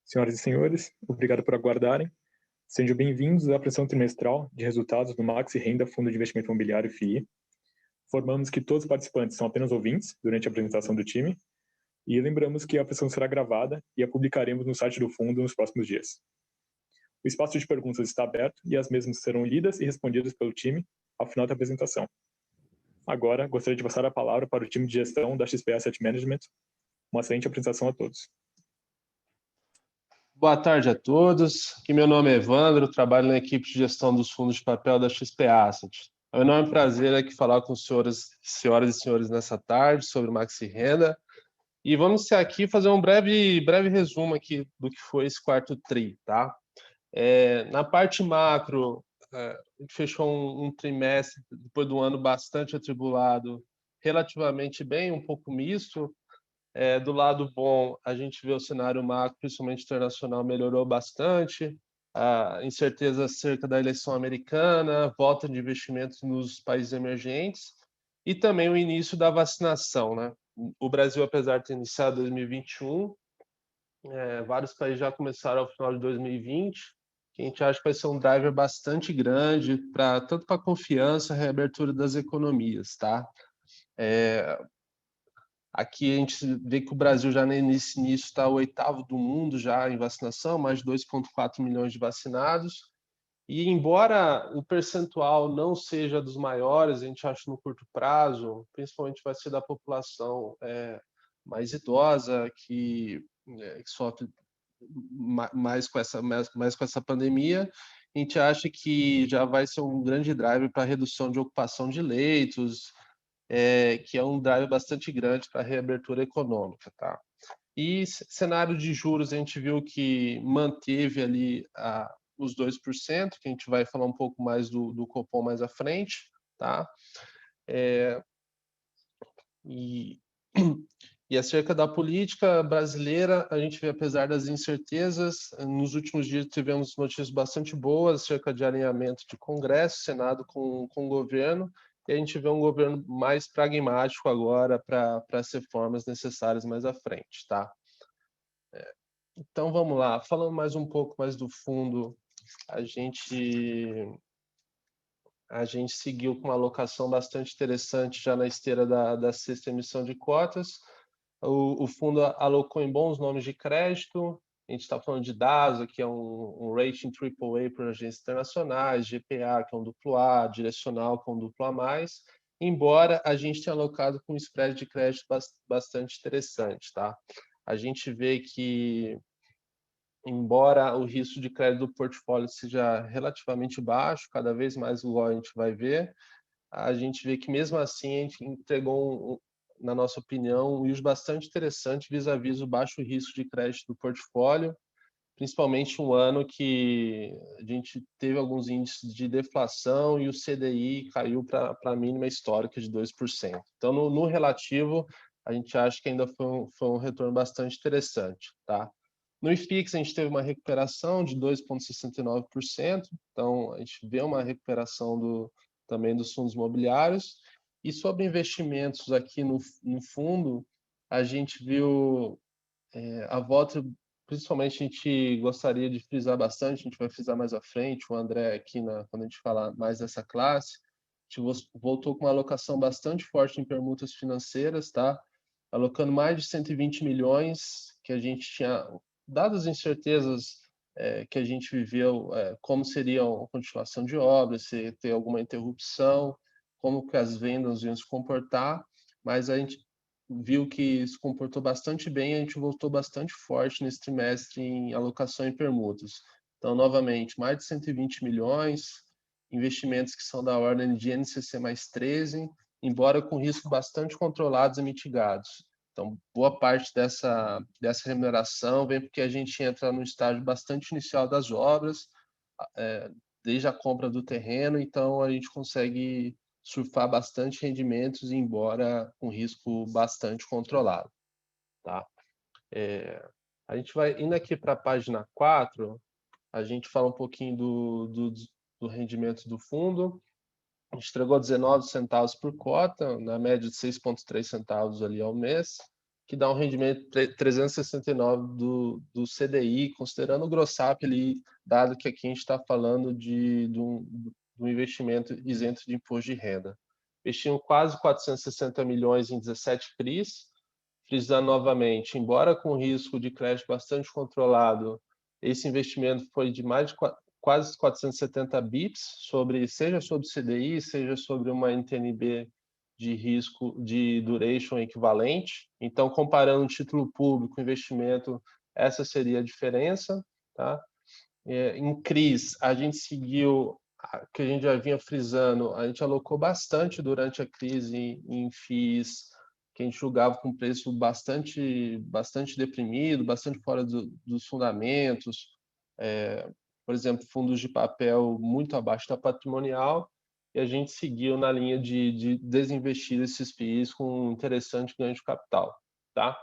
Senhoras e senhores, obrigado por aguardarem. Sejam bem-vindos à apresentação trimestral de resultados do Maxi Renda Fundo de Investimento Imobiliário FI. Informamos que todos os participantes são apenas ouvintes durante a apresentação do time e lembramos que a apresentação será gravada e a publicaremos no site do fundo nos próximos dias. O espaço de perguntas está aberto e as mesmas serão lidas e respondidas pelo time ao final da apresentação. Agora, gostaria de passar a palavra para o time de gestão da XP Asset Management. Uma excelente apresentação a todos. Boa tarde a todos. Aqui meu nome é Evandro, trabalho na equipe de gestão dos fundos de papel da XP Asset. É um enorme prazer aqui falar com senhoras e senhores nessa tarde sobre o Maxi Renda. E vamos iniciar aqui fazer um breve resumo aqui do que foi esse quarto tri, tá? Na parte macro, a gente fechou um trimestre, depois de um ano bastante atribulado, relativamente bem, um pouco misto. Do lado bom, a gente vê o cenário macro, principalmente internacional, melhorou bastante. A incerteza acerca da eleição americana, volta de investimentos nos países emergentes e também o início da vacinação, né? O Brasil, apesar de ter iniciado 2021, vários países já começaram ao final de 2020, que a gente acha que vai ser um driver bastante grande tanto para a confiança e reabertura das economias, tá? Aqui a gente vê que o Brasil já nesse início está o oitavo do mundo já em vacinação, mais de 2,4 milhões de vacinados. E embora o percentual não seja dos maiores, a gente acha no curto prazo, principalmente vai ser da população mais idosa, que sofre mais com essa pandemia, a gente acha que já vai ser um grande drive para a redução de ocupação de leitos, que é um drive bastante grande para a reabertura econômica, tá? E cenário de juros, a gente viu que manteve ali os 2%, que a gente vai falar um pouco mais do Copom mais à frente, tá? E acerca da política brasileira, a gente vê, apesar das incertezas, nos últimos dias tivemos notícias bastante boas acerca de alinhamento de Congresso, Senado com o governo, e a gente vê um governo mais pragmático agora para as reformas necessárias mais à frente, tá? Então vamos lá, falando mais um pouco mais do fundo, a gente seguiu com uma alocação bastante interessante já na esteira da sexta emissão de cotas. O fundo alocou em bons nomes de crédito. A gente está falando de DASA, que é um rating AAA para agências internacionais, GPA, que é um duplo A, Direcional, que é um duplo A+, embora a gente tenha alocado com um spread de crédito bastante interessante, tá? A gente vê que, embora o risco de crédito do portfólio seja relativamente baixo, cada vez mais igual a gente vai ver, a gente vê que mesmo assim a gente entregou, na nossa opinião, um yield bastante interessante vis-à-vis o baixo risco de crédito do portfólio, principalmente um ano que a gente teve alguns índices de deflação e o CDI caiu para a mínima histórica de 2%. Então, no relativo, a gente acha que ainda foi um retorno bastante interessante, tá? No IFIX, a gente teve uma recuperação de 2,69%, então a gente vê uma recuperação também dos fundos imobiliários. E sobre investimentos aqui no fundo, a gente viu a volta, principalmente a gente gostaria de frisar bastante, a gente vai frisar mais à frente, o André aqui, quando a gente falar mais dessa classe, a gente voltou com uma alocação bastante forte em permutas financeiras, tá? Alocando mais de 120 milhões, que a gente tinha, dadas as incertezas que a gente viveu, como seria a continuação de obras, se ter alguma interrupção, como que as vendas iam se comportar, mas a gente viu que se comportou bastante bem, a gente voltou bastante forte nesse trimestre em alocação em permutas. Então, novamente, mais de 120 milhões, investimentos que são da ordem de NCC mais 13, embora com risco bastante controlados e mitigados. Então, boa parte dessa remuneração vem porque a gente entra no estágio bastante inicial das obras, desde a compra do terreno, então a gente consegue surfar bastante rendimentos, embora com risco bastante controlado, tá? A gente vai indo aqui para a página 4, a gente fala um pouquinho do rendimento do fundo. A gente entregou 19 centavos por cota, na média de 6,3 centavos ali ao mês. que dá um rendimento 369 do CDI, considerando o gross-up ali, dado que aqui a gente está falando de um investimento isento de imposto de renda. Investiam quase 460 milhões em 17 CRIs, frisando novamente, embora com risco de crédito bastante controlado, esse investimento foi de mais de quase 470 bips, seja sobre CDI, seja sobre uma NTN-B de risco de duration equivalente. Então, comparando o título público, investimento, essa seria a diferença. Tá? Em CRIs, a gente seguiu, que a gente já vinha frisando, a gente alocou bastante durante a crise em FIIs, que a gente julgava com preço bastante deprimido, bastante fora dos fundamentos, por exemplo, fundos de papel muito abaixo da patrimonial, e a gente seguiu na linha de desinvestir esses FIIs com um interessante ganho de capital. Tá?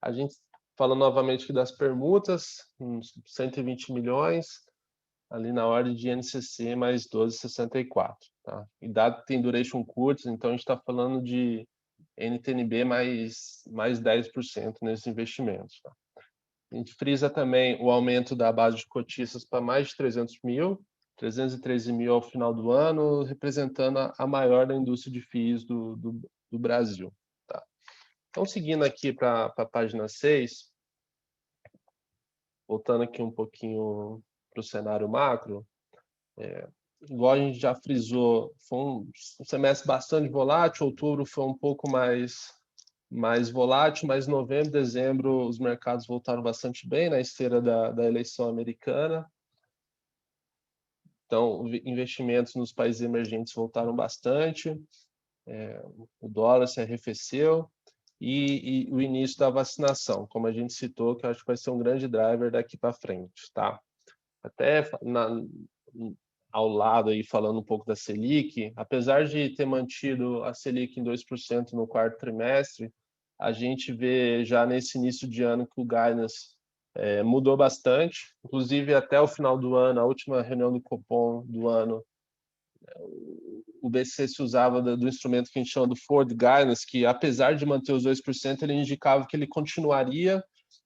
A gente falando novamente aqui das permutas, uns 120 milhões, ali na ordem de NCC mais 12,64. Tá? E dado que tem duration curtos, então a gente está falando de NTN-B mais 10% nesses investimentos. Tá? A gente frisa também o aumento da base de cotistas para mais de 300 mil, 313 mil ao final do ano, representando a maior da indústria de FIIs do Brasil. Tá? Então, seguindo aqui para a página 6, voltando aqui um pouquinho para o cenário macro, igual a gente já frisou, foi um semestre bastante volátil, outubro foi um pouco mais volátil, mas novembro, dezembro os mercados voltaram bastante bem na esteira da eleição americana. Então, investimentos nos países emergentes voltaram bastante, o dólar se arrefeceu e o início da vacinação, como a gente citou, que eu acho que vai ser um grande driver daqui para frente, tá? Até ao lado aí falando um pouco da Selic, apesar de ter mantido a Selic em 2% no quarto trimestre, a gente vê já nesse início de ano que o guidance mudou bastante, inclusive até o final do ano, a última reunião do Copom do ano, o BC se usava do instrumento que a gente chama do Forward Guidance, que apesar de manter os 2%, ele indicava que ele continuaria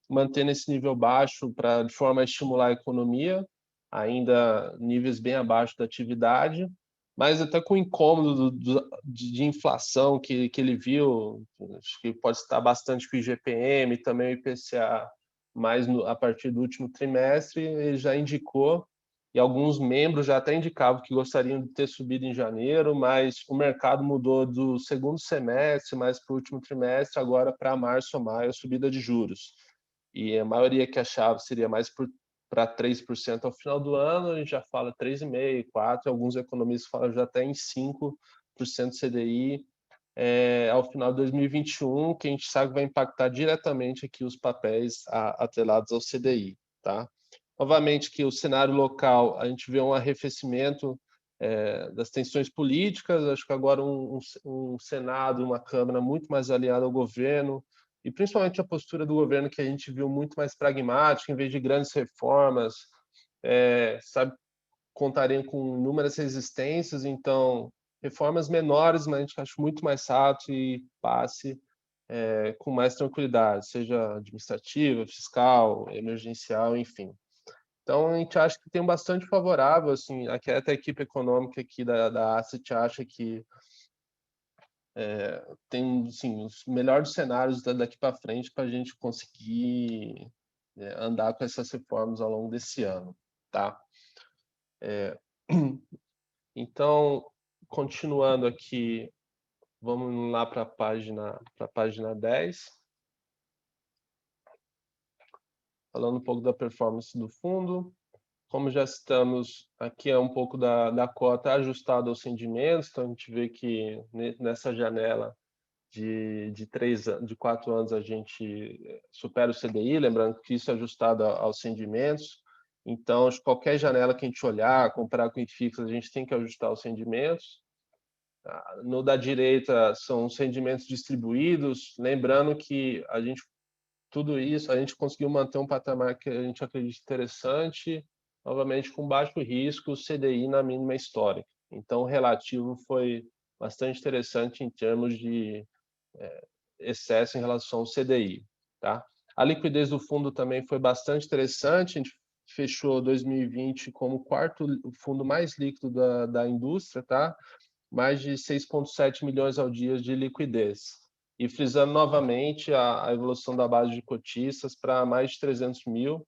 mantendo esse nível baixo de forma a estimular a economia, ainda níveis bem abaixo da atividade, mas até com o incômodo de inflação que ele viu, acho que pode estar bastante com o IGPM, também o IPCA, mais a partir do último trimestre, ele já indicou, e alguns membros já até indicavam que gostariam de ter subido em janeiro, mas o mercado mudou do segundo semestre, mais para o último trimestre, agora para março ou maio, a subida de juros. E a maioria que achava seria mais para 3% ao final do ano, a gente já fala 3,5%, 4%, alguns economistas falam já até em 5% CDI ao final de 2021, que a gente sabe vai impactar diretamente aqui os papéis atrelados ao CDI. Tá? Novamente, que o cenário local, a gente vê um arrefecimento das tensões políticas, acho que agora um Senado, uma Câmara muito mais aliada ao governo, e principalmente a postura do governo que a gente viu muito mais pragmática, em vez de grandes reformas, contariam com inúmeras resistências, então reformas menores, mas a gente acha muito mais rápido e passe com mais tranquilidade, seja administrativa, fiscal, emergencial, enfim. Então, a gente acha que tem bastante favorável, assim, até a equipe econômica aqui da Asset acha que tem, assim, os melhores cenários daqui para frente para a gente conseguir andar com essas reformas ao longo desse ano, tá? Então, continuando aqui, vamos lá para a página 10. Falando um pouco da performance do fundo. Como já citamos, aqui é um pouco da cota ajustada aos rendimentos, então a gente vê que nessa janela de 4 anos a gente supera o CDI, lembrando que isso é ajustado aos rendimentos. Então, qualquer janela que a gente olhar, comparar com o IFIX, a gente tem que ajustar os rendimentos. No da direita são os rendimentos distribuídos, lembrando que tudo isso, a gente conseguiu manter um patamar que a gente acredita interessante, novamente com baixo risco, CDI na mínima histórica. Então, o relativo foi bastante interessante em termos de excesso em relação ao CDI, tá? A liquidez do fundo também foi bastante interessante, a gente fechou 2020 como o quarto fundo mais líquido da indústria, tá? Mais de 6,7 milhões ao dia de liquidez. E frisando novamente a evolução da base de cotistas para mais de 300 mil,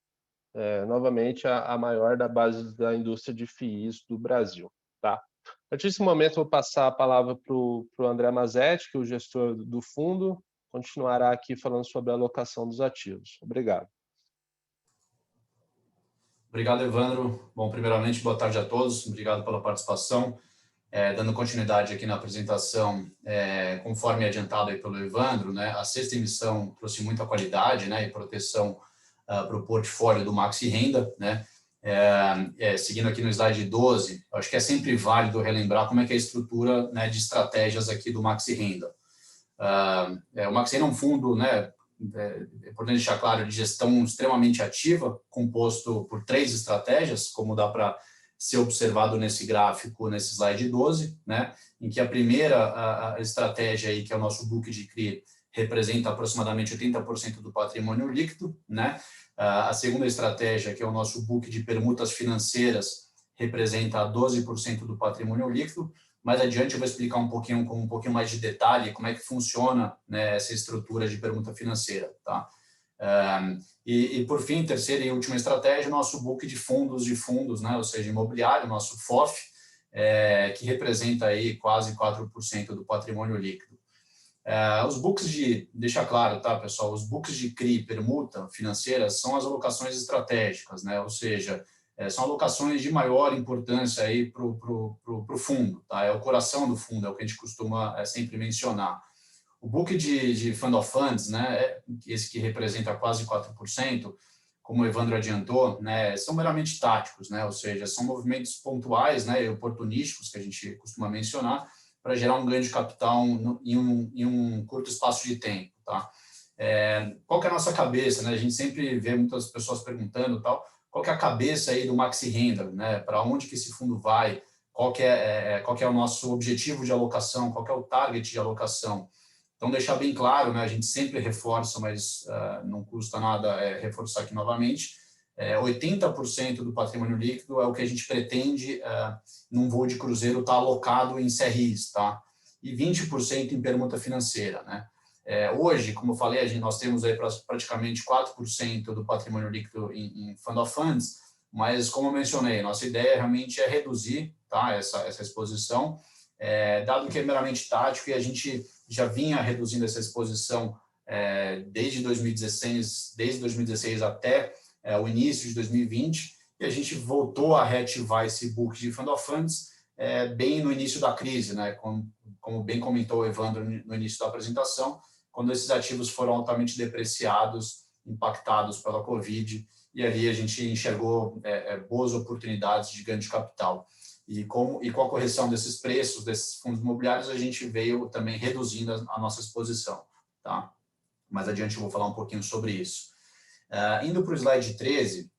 novamente a maior da base da indústria de FIIs do Brasil. Tá? A partir desse momento, eu vou passar a palavra para o André Mazetti, que é o gestor do fundo, continuará aqui falando sobre a alocação dos ativos. Obrigado. Obrigado, Evandro. Bom, primeiramente, boa tarde a todos. Obrigado pela participação. Dando continuidade aqui na apresentação, conforme adiantado aí pelo Evandro, né, a sexta emissão trouxe muita qualidade, né, e proteção para o portfólio do Maxi Renda, né. Seguindo aqui no slide 12, acho que é sempre válido relembrar como é que é a estrutura, né, de estratégias aqui do Maxi Renda. O Maxi Renda é um fundo, né, é importante deixar claro, de gestão extremamente ativa, composto por 3 estratégias, como dá para ser observado nesse gráfico, nesse slide 12, né, em que a primeira a estratégia, aí, que é o nosso book de CRI, representa aproximadamente 80% do patrimônio líquido, né. A segunda estratégia, que é o nosso book de permutas financeiras, representa 12% do patrimônio líquido. Mais adiante eu vou explicar um pouquinho, com um pouquinho mais de detalhe, como é que funciona, né, essa estrutura de permuta financeira, tá? E por fim, terceira e última estratégia, nosso book de fundos, né, ou seja, imobiliário, nosso FOF, que representa aí quase 4% do patrimônio líquido. Os books deixa claro, tá, pessoal, os books de CRI, permuta financeira, são as alocações estratégicas, né, ou seja, são alocações de maior importância aí para o fundo, tá? É o coração do fundo, é o que a gente costuma sempre mencionar. O book de Fund of Funds, né, esse que representa quase 4%, como o Evandro adiantou, né, são meramente táticos, né, ou seja, são movimentos pontuais, né, e oportunísticos que a gente costuma mencionar para gerar um ganho de capital em um curto espaço de tempo, tá? Qual que é a nossa cabeça, né? A gente sempre vê muitas pessoas perguntando tal, qual que é a cabeça aí do Maxi Renda, né? Para onde que esse fundo vai? Qual que é o nosso objetivo de alocação? Qual que é o target de alocação? Então, deixar bem claro, né? A gente sempre reforça, mas não custa nada reforçar aqui novamente. 80% do patrimônio líquido é o que a gente pretende, num voo de cruzeiro, estar alocado em CRIs, tá? E 20% em permuta financeira, né? Hoje, como eu falei, nós temos aí praticamente 4% do patrimônio líquido em Fund of Funds, mas, como eu mencionei, nossa ideia realmente é reduzir, tá, essa exposição, dado que é meramente tático e a gente já vinha reduzindo essa exposição desde 2016 até o início de 2020, e a gente voltou a reativar esse book de Fund of Funds bem no início da crise, né, como bem comentou o Evandro no início da apresentação, quando esses ativos foram altamente depreciados, impactados pela Covid, e ali a gente enxergou boas oportunidades de ganho de capital. E com a correção desses preços, desses fundos imobiliários, a gente veio também reduzindo a nossa exposição, tá? Mais adiante eu vou falar um pouquinho sobre isso. Indo para o slide 13,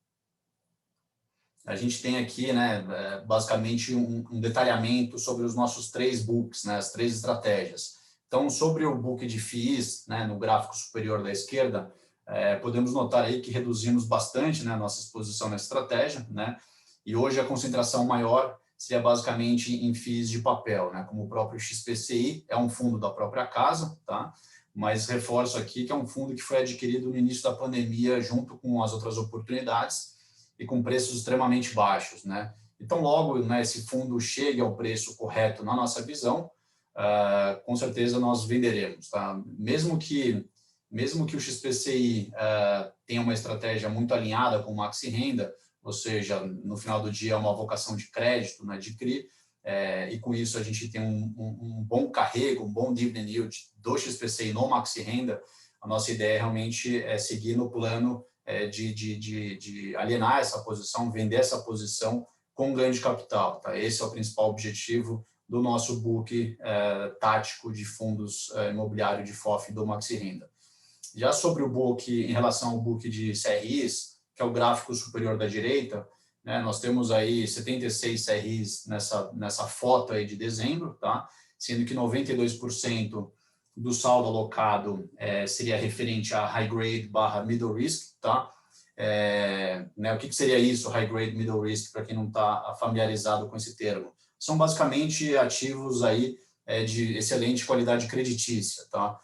a gente tem aqui, né, basicamente um detalhamento sobre os nossos 3 books, né, as 3 estratégias. Então, sobre o book de FIIs, né, no gráfico superior da esquerda, podemos notar aí que reduzimos bastante, né, a nossa exposição na estratégia, né, e hoje a concentração maior seria basicamente em FIIs de papel, né, como o próprio XPCI, é um fundo da própria casa, tá? Mas reforço aqui que é um fundo que foi adquirido no início da pandemia junto com as outras oportunidades e com preços extremamente baixos, né? Então, logo, né, esse fundo chegue ao preço correto na nossa visão, com certeza nós venderemos, tá? Mesmo que o XPCI tenha uma estratégia muito alinhada com o Maxi Renda, ou seja, no final do dia é uma vocação de crédito, né, de CRI, e com isso a gente tem um bom carrego, um bom dividend yield do XPCI no Maxi Renda, a nossa ideia realmente é seguir no plano de alienar essa posição, vender essa posição com ganho de capital, tá? Esse é o principal objetivo do nosso book tático de fundos imobiliário de FOF do Maxi Renda. Já sobre o book, em relação ao book de CRIs, que é o gráfico superior da direita, né, nós temos aí 76 CRIs nessa foto aí de dezembro, tá? Sendo que 92% do saldo alocado seria referente a high grade / middle risk, tá? O que seria isso, high grade, middle risk, para quem não está familiarizado com esse termo? São basicamente ativos aí de excelente qualidade creditícia, tá?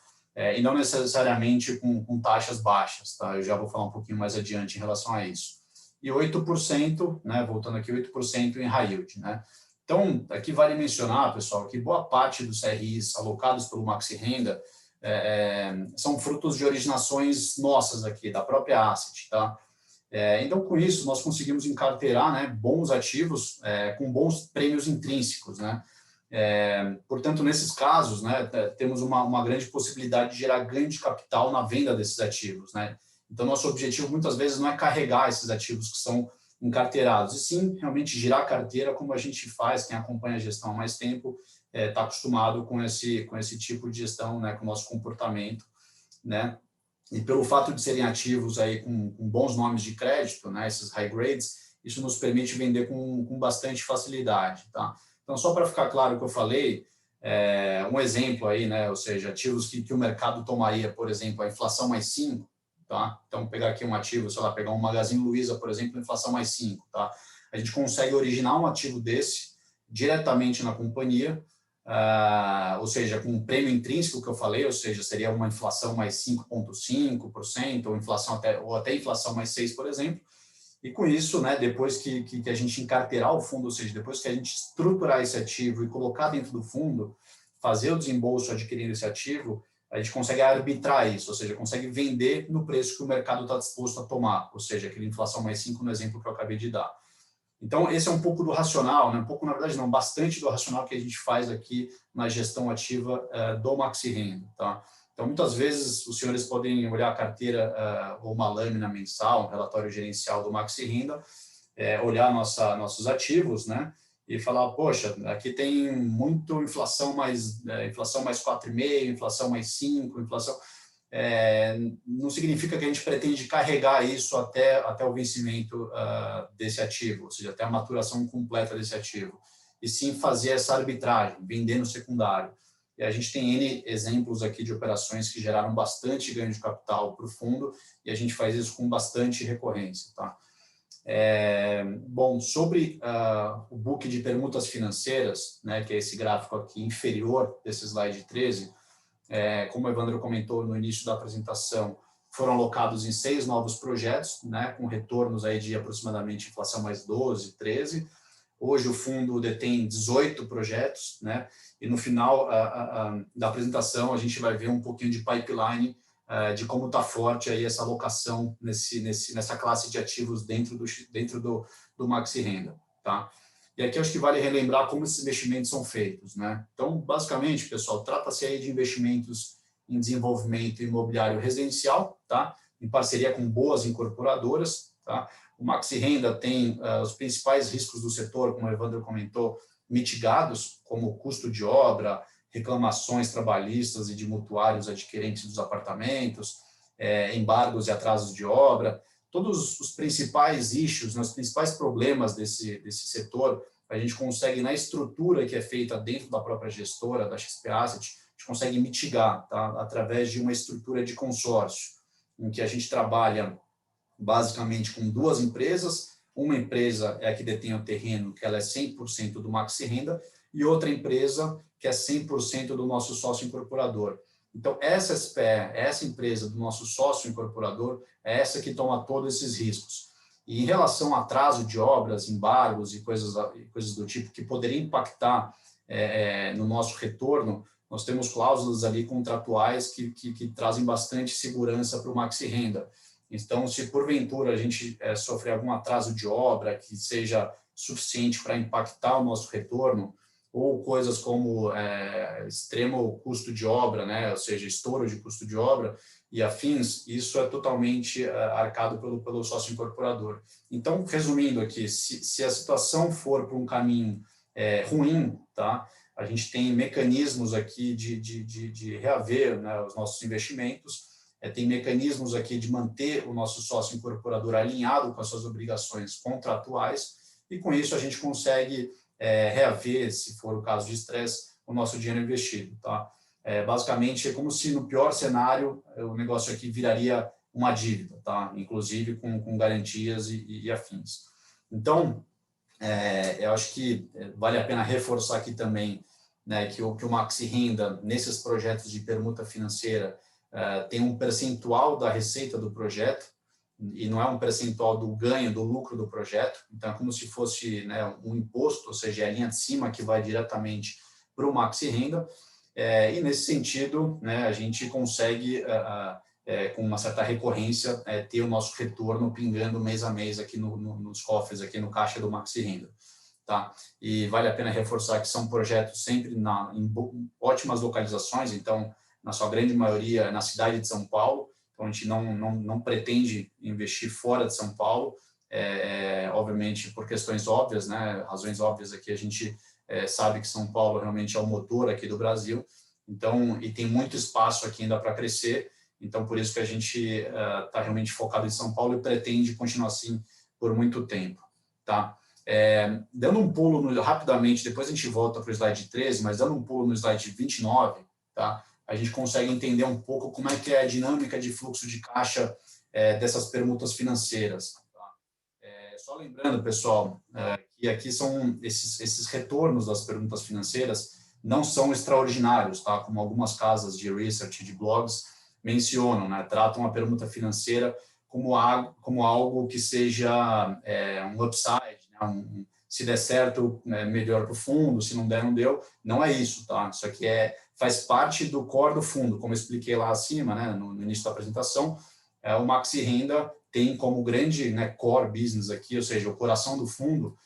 E não necessariamente com taxas baixas, tá? Eu já vou falar um pouquinho mais adiante em relação a isso. E 8%, né, voltando aqui, 8% em high yield, né? Então, aqui vale mencionar, pessoal, que boa parte dos CRIs alocados pelo Maxi Renda são frutos de originações nossas aqui, da própria Asset, tá? Então, com isso, nós conseguimos encarteirar, né, bons ativos com bons prêmios intrínsecos, né? Portanto, nesses casos, né, temos uma grande possibilidade de gerar ganho de capital na venda desses ativos, né? Então, nosso objetivo, muitas vezes, não é carregar esses ativos que são encarteirados, e sim, realmente, girar a carteira como a gente faz, quem acompanha a gestão há mais tempo, está acostumado com esse tipo de gestão, né, com o nosso comportamento, né? E pelo fato de serem ativos aí com bons nomes de crédito, né, esses high grades, isso nos permite vender com bastante facilidade, tá? Então, só para ficar claro o que eu falei, um exemplo aí, né, ou seja, ativos que o mercado tomaria, por exemplo, a inflação mais 5, tá? Então, pegar aqui um ativo, sei lá, pegar um Magazine Luiza, por exemplo, inflação mais 5, tá? A gente consegue originar um ativo desse diretamente na companhia, ou seja, com um prêmio intrínseco que eu falei, ou seja, seria uma inflação mais 5,5%, ou até inflação mais 6%, por exemplo. E com isso, né, depois que a gente encarteirar o fundo, ou seja, depois que a gente estruturar esse ativo e colocar dentro do fundo, fazer o desembolso adquirindo esse ativo, a gente consegue arbitrar isso, ou seja, consegue vender no preço que o mercado está disposto a tomar, ou seja, aquela inflação mais 5 no exemplo que eu acabei de dar. Então, esse é um pouco do racional, né? Um pouco, na verdade, não, bastante do racional que a gente faz aqui na gestão ativa do Maxi Renda, tá? Então, muitas vezes, os senhores podem olhar a carteira ou uma lâmina mensal, um relatório gerencial do Maxi Renda, olhar nossos ativos, né? E falar, poxa, aqui tem muito inflação mais 4,5%, inflação mais 5%, inflação... não significa que a gente pretende carregar isso até o vencimento desse ativo, ou seja, até a maturação completa desse ativo, e sim fazer essa arbitragem, vender no secundário. E a gente tem N exemplos aqui de operações que geraram bastante ganho de capital para o fundo, e a gente faz isso com bastante recorrência, tá? Bom, sobre o book de permutas financeiras, né, que é esse gráfico aqui inferior desse slide 13, como o Evandro comentou no início da apresentação, foram alocados em 6 novos projetos, né, com retornos aí de aproximadamente inflação mais 12, 13. Hoje o fundo detém 18 projetos, né, e no final da apresentação a gente vai ver um pouquinho de pipeline de como está forte aí essa alocação nessa classe de ativos dentro do Maxi Renda, tá? E aqui acho que vale relembrar como esses investimentos são feitos, né? Então, basicamente, pessoal, trata-se aí de investimentos em desenvolvimento imobiliário residencial, tá? Em parceria com boas incorporadoras, tá? O Maxi Renda tem os principais riscos do setor, como o Evandro comentou, mitigados, como custo de obra, reclamações trabalhistas e de mutuários adquirentes dos apartamentos, embargos e atrasos de obra. Todos os principais issues, os principais problemas desse setor, a gente consegue, na estrutura que é feita dentro da própria gestora, da XP Asset, a gente consegue mitigar, tá? Através de uma estrutura de consórcio, em que a gente trabalha basicamente com 2 empresas. Uma empresa é a que detém o terreno, que ela é 100% do Maxi Renda, e outra empresa que é 100% do nosso sócio incorporador. Então, essa SPE, essa empresa do nosso sócio incorporador, é essa que toma todos esses riscos. E em relação a atraso de obras, embargos e coisas do tipo que poderiam impactar no nosso retorno, nós temos cláusulas ali contratuais que trazem bastante segurança para o Maxi Renda. Então, se porventura a gente sofrer algum atraso de obra que seja suficiente para impactar o nosso retorno, ou coisas como extremo custo de obra, né, ou seja, estouro de custo de obra e afins, isso é totalmente arcado pelo sócio incorporador. Então, resumindo aqui, se a situação for para um caminho ruim, tá, a gente tem mecanismos aqui de reaver, né, os nossos investimentos, tem mecanismos aqui de manter o nosso sócio incorporador alinhado com as suas obrigações contratuais, e com isso a gente consegue reaver, se for o caso de estresse, o nosso dinheiro investido, tá? basicamente é como se no pior cenário o negócio aqui viraria uma dívida, tá? Inclusive com garantias e afins. Então, eu acho que vale a pena reforçar aqui também, né, que o Maxi Renda, nesses projetos de permuta financeira, tem um percentual da receita do projeto, e não é um percentual do ganho, do lucro do projeto. Então, é como se fosse, né, um imposto, ou seja, é a linha de cima que vai diretamente para o Maxi Renda. E, nesse sentido, né, a gente consegue, com uma certa recorrência, ter o nosso retorno pingando mês a mês aqui nos cofres, aqui no caixa do Maxi Renda. Tá? E vale a pena reforçar que são projetos sempre em ótimas localizações, então, na sua grande maioria, na cidade de São Paulo. Então, a gente não pretende investir fora de São Paulo, obviamente por questões óbvias, né, razões óbvias aqui, a gente sabe que São Paulo realmente é o motor aqui do Brasil, então, e tem muito espaço aqui ainda para crescer, então por isso que a gente está realmente focado em São Paulo e pretende continuar assim por muito tempo. Tá? Dando um pulo rapidamente, depois a gente volta para o slide 13, mas dando um pulo no slide 29, tá? A gente consegue entender um pouco como é que é a dinâmica de fluxo de caixa dessas permutas financeiras. Tá? Só lembrando, pessoal, que aqui são esses retornos das permutas financeiras não são extraordinários, tá? Como algumas casas de research, de blogs mencionam, né? Tratam a permuta financeira como algo que seja um upside, né? Se der certo, melhor para o fundo, se não der, não deu. Não é isso, tá? Isso aqui faz parte do core do fundo, como eu expliquei lá acima, né, no início da apresentação. O Maxi Renda tem como grande, né, core business aqui, ou seja, o coração do fundo,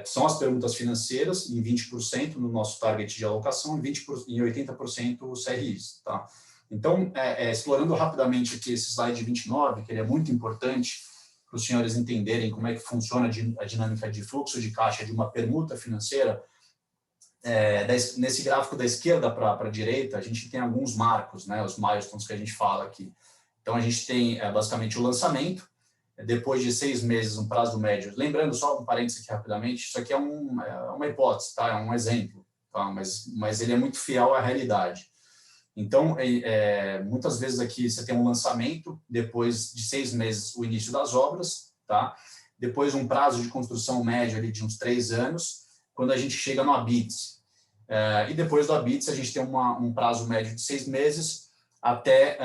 são as permutas financeiras, em 20% no nosso target de alocação, em 80% os CRIs. Tá? Então, explorando rapidamente aqui esse slide 29, que ele é muito importante para os senhores entenderem como é que funciona a dinâmica de fluxo de caixa de uma permuta financeira. Nesse gráfico da esquerda para a direita, a gente tem alguns marcos, né, os milestones que a gente fala aqui. Então, a gente tem basicamente o lançamento, depois de 6 meses, um prazo médio. Lembrando, só um parênteses aqui rapidamente, isso aqui é uma hipótese, tá? É um exemplo, tá? Mas ele é muito fiel à realidade. Então, muitas vezes aqui você tem um lançamento, depois de 6 meses o início das obras, tá? Depois um prazo de construção médio ali de uns 3 anos, quando a gente chega no ABITS. E depois do ABITS a gente tem um prazo médio de 6 meses até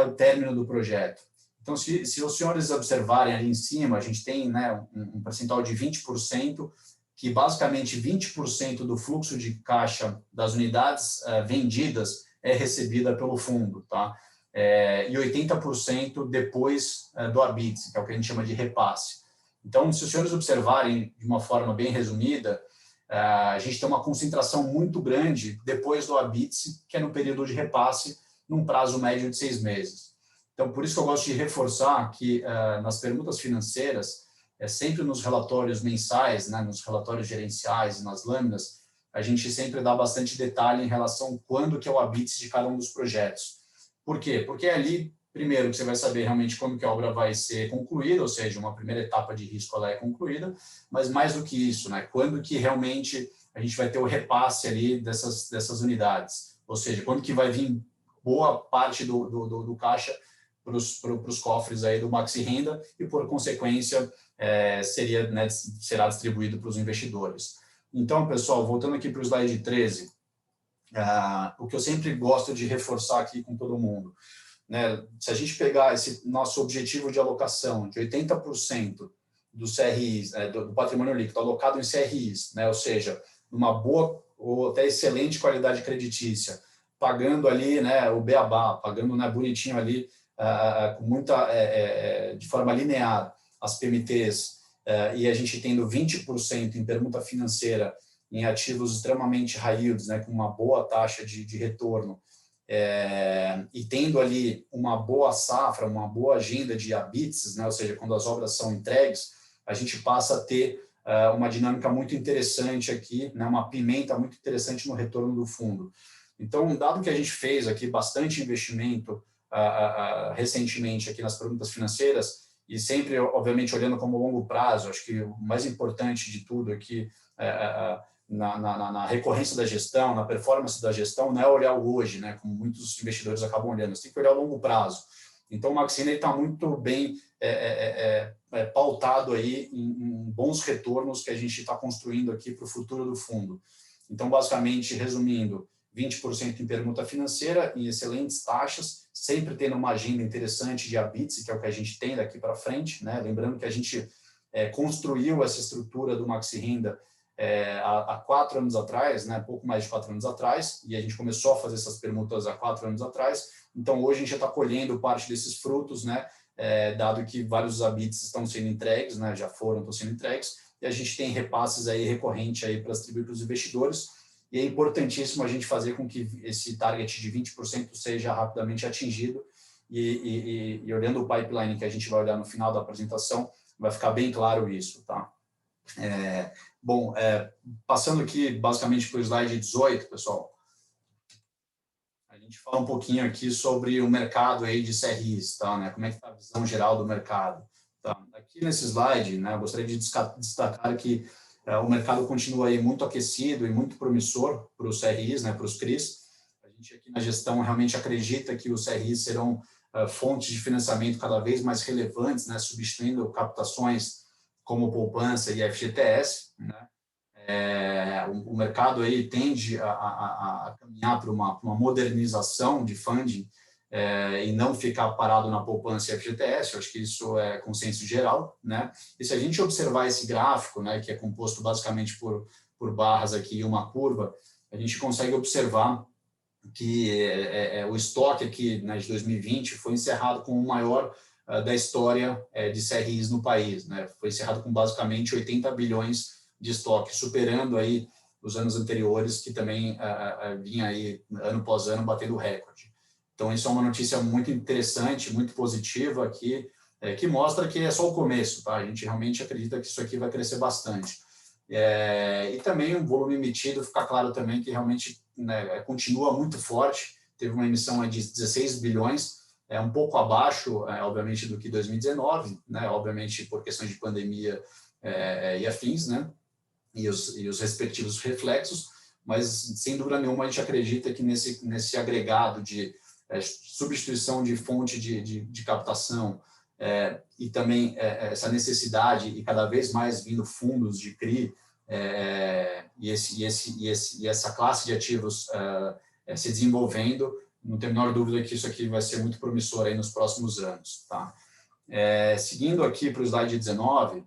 o término do projeto. Então, se os senhores observarem ali em cima, a gente tem, né, um percentual de 20%, que basicamente 20% do fluxo de caixa das unidades vendidas é recebida pelo fundo, tá? E 80% depois do ABITS, que é o que a gente chama de repasse. Então, se os senhores observarem de uma forma bem resumida, a gente tem uma concentração muito grande depois do ABITS, que é no período de repasse, num prazo médio de 6 meses. Então, por isso que eu gosto de reforçar que nas permutas financeiras, sempre nos relatórios mensais, né, nos relatórios gerenciais e nas lâminas, a gente sempre dá bastante detalhe em relação a quando que é o ABITS de cada um dos projetos. Por quê? Porque é ali, primeiro, que você vai saber realmente quando que a obra vai ser concluída, ou seja, uma primeira etapa de risco ela é concluída, mas mais do que isso, né, quando que realmente a gente vai ter o repasse ali dessas unidades, ou seja, quando que vai vir boa parte do caixa para os cofres aí do Maxi Renda e, por consequência, será distribuído para os investidores. Então, pessoal, voltando aqui para o slide 13, o que eu sempre gosto de reforçar aqui com todo mundo, né, se a gente pegar esse nosso objetivo de alocação de 80% dos CRIs, do patrimônio líquido alocado em CRIs, né, ou seja, uma boa ou até excelente qualidade creditícia, pagando ali, né, o beabá, pagando, né, bonitinho ali, com muita, de forma linear, as PMTs, e a gente tendo 20% em permuta financeira em ativos extremamente high yields, né, com uma boa taxa de retorno, e tendo ali uma boa safra, uma boa agenda de ABITS, né, ou seja, quando as obras são entregues, a gente passa a ter uma dinâmica muito interessante aqui, né, uma pimenta muito interessante no retorno do fundo. Então, dado que a gente fez aqui bastante investimento recentemente aqui nas permutas financeiras, e sempre, obviamente, olhando como longo prazo, acho que o mais importante de tudo aqui, na recorrência da gestão, na performance da gestão, não é olhar o hoje, né, como muitos investidores acabam olhando, você tem que olhar o longo prazo. Então, o Max Renda está muito bem pautado aí em bons retornos que a gente está construindo aqui para o futuro do fundo. Então, basicamente, resumindo, 20% em permuta financeira, em excelentes taxas, sempre tendo uma agenda interessante de ABITS, que é o que a gente tem daqui para frente, né? Lembrando que a gente construiu essa estrutura do Max Renda há 4 anos atrás, né? Pouco mais de 4 anos atrás, e a gente começou a fazer essas permutas há 4 anos atrás. Então, hoje a gente já está colhendo parte desses frutos, né? Dado que vários ABITS estão sendo entregues, né? Já estão sendo entregues, e a gente tem repasses aí recorrente aí para distribuir para os investidores, e é importantíssimo a gente fazer com que esse target de 20% seja rapidamente atingido, e olhando o pipeline que a gente vai olhar no final da apresentação, vai ficar bem claro isso, tá? Bom, passando aqui basicamente para o slide 18, pessoal, a gente fala um pouquinho aqui sobre o mercado aí de CRIs, tá, né? Como é que está a visão geral do mercado, tá? Aqui nesse slide, né, eu gostaria de destacar que o mercado continua aí muito aquecido e muito promissor para os CRIs, né, para os CRIs. A gente aqui na gestão realmente acredita que os CRIs serão fontes de financiamento cada vez mais relevantes, né, substituindo captações como poupança e FGTS, né? O mercado aí tende a caminhar para uma modernização de funding e não ficar parado na poupança e FGTS. Eu acho que isso é consenso geral, né? E se a gente observar esse gráfico, né, que é composto basicamente por barras aqui e uma curva, a gente consegue observar que o estoque aqui, né, de 2020 foi encerrado com o maior da história de CRIs no país, né? Foi encerrado com basicamente 80 bilhões de estoque, superando aí os anos anteriores, que também vinha aí ano após ano batendo recorde. Então, isso é uma notícia muito interessante, muito positiva aqui, que mostra que é só o começo, tá? A gente realmente acredita que isso aqui vai crescer bastante. E também o volume emitido, fica claro também que realmente, né, continua muito forte, teve uma emissão de 16 bilhões, um pouco abaixo, obviamente, do que 2019, né, obviamente por questões de pandemia e afins, né, e os respectivos reflexos, mas, sem dúvida nenhuma, a gente acredita que nesse agregado de substituição de fonte de captação e também essa necessidade e cada vez mais vindo fundos de CRI e essa classe de ativos se desenvolvendo, não tenho a menor dúvida que isso aqui vai ser muito promissor aí nos próximos anos, tá? Seguindo aqui para o slide 19,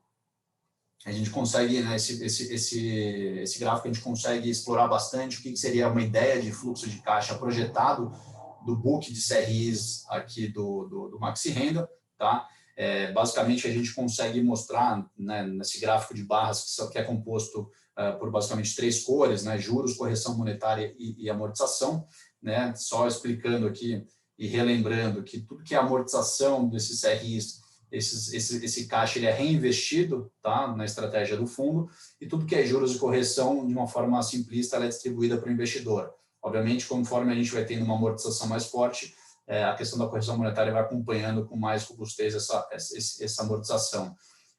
a gente consegue, né, esse gráfico a gente consegue explorar bastante o que seria uma ideia de fluxo de caixa projetado do book de CRIs aqui do Maxi Renda, tá? Basicamente, a gente consegue mostrar, né, nesse gráfico de barras que é composto por basicamente 3 cores, né, juros, correção monetária e amortização, né? Só explicando aqui e relembrando que tudo que é amortização desses CRIs, esse caixa ele é reinvestido, tá, na estratégia do fundo, e tudo que é juros e correção, de uma forma simplista, ela é distribuída para o investidor. Obviamente, conforme a gente vai tendo uma amortização mais forte, a questão da correção monetária vai acompanhando com mais robustez essa amortização.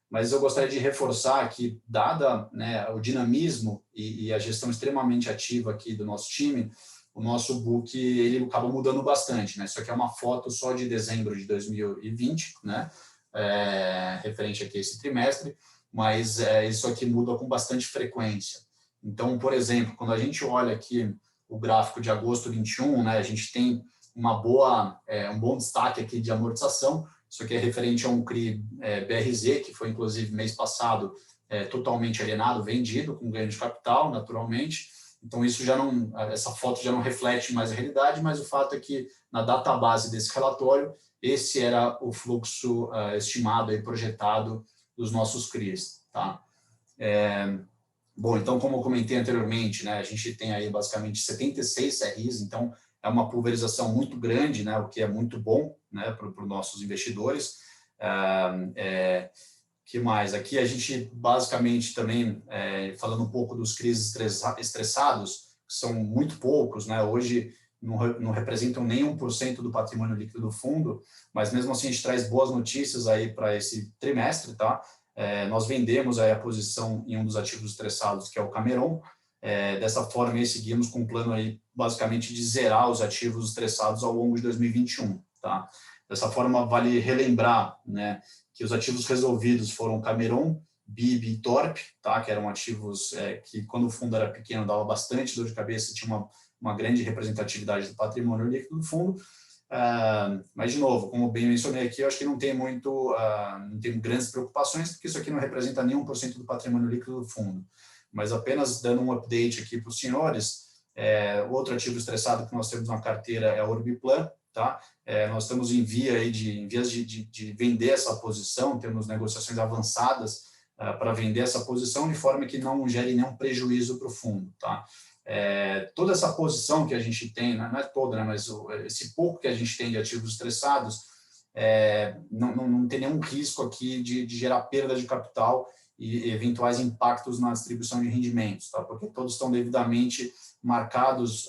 Mas eu gostaria de reforçar que, dada, né, o dinamismo e a gestão extremamente ativa aqui do nosso time, o nosso book ele acaba mudando bastante, né? Isso aqui é uma foto só de dezembro de 2020, né? Referente aqui a esse trimestre, mas isso aqui muda com bastante frequência. Então, por exemplo, quando a gente olha aqui o gráfico de agosto 21, né, a gente tem um bom destaque aqui de amortização. Isso aqui é referente a um CRI BRZ, que foi, inclusive, mês passado, totalmente alienado, vendido, com ganho de capital, naturalmente. Então, essa foto já não reflete mais a realidade, mas o fato é que, na database desse relatório, esse era o fluxo estimado e projetado dos nossos CRIs, tá? Bom, então, como eu comentei anteriormente, né, a gente tem aí basicamente 76 CRIs, então é uma pulverização muito grande, né, o que é muito bom, né, para os nossos investidores. Que mais? Aqui a gente basicamente também, falando um pouco dos CRIs estressados, que são muito poucos, né, hoje não representam nem 1% do patrimônio líquido do fundo, mas mesmo assim a gente traz boas notícias aí para esse trimestre, tá? Nós vendemos aí a posição em um dos ativos estressados, que é o Cameron, Dessa forma, aí, seguimos com um plano aí, basicamente de zerar os ativos estressados ao longo de 2021. Tá? Dessa forma, vale relembrar, né, que os ativos resolvidos foram Cameron, BIB e Torp, tá? Que eram ativos que, quando o fundo era pequeno, dava bastante dor de cabeça, tinha uma grande representatividade do patrimônio líquido do fundo. Mas, de novo, como bem mencionei aqui, eu acho que não tem não tem grandes preocupações, porque isso aqui não representa nem 1% do patrimônio líquido do fundo. Mas apenas dando um update aqui para os senhores, o outro ativo estressado que nós temos na carteira é a Orbiplan, tá? Nós estamos em vias de vender essa posição, temos negociações avançadas para vender essa posição de forma que não gere nenhum prejuízo para o fundo, tá? Toda essa posição que a gente tem, não é toda, né, mas esse pouco que a gente tem de ativos estressados, não tem nenhum risco aqui de gerar perda de capital e eventuais impactos na distribuição de rendimentos, tá? Porque todos estão devidamente marcados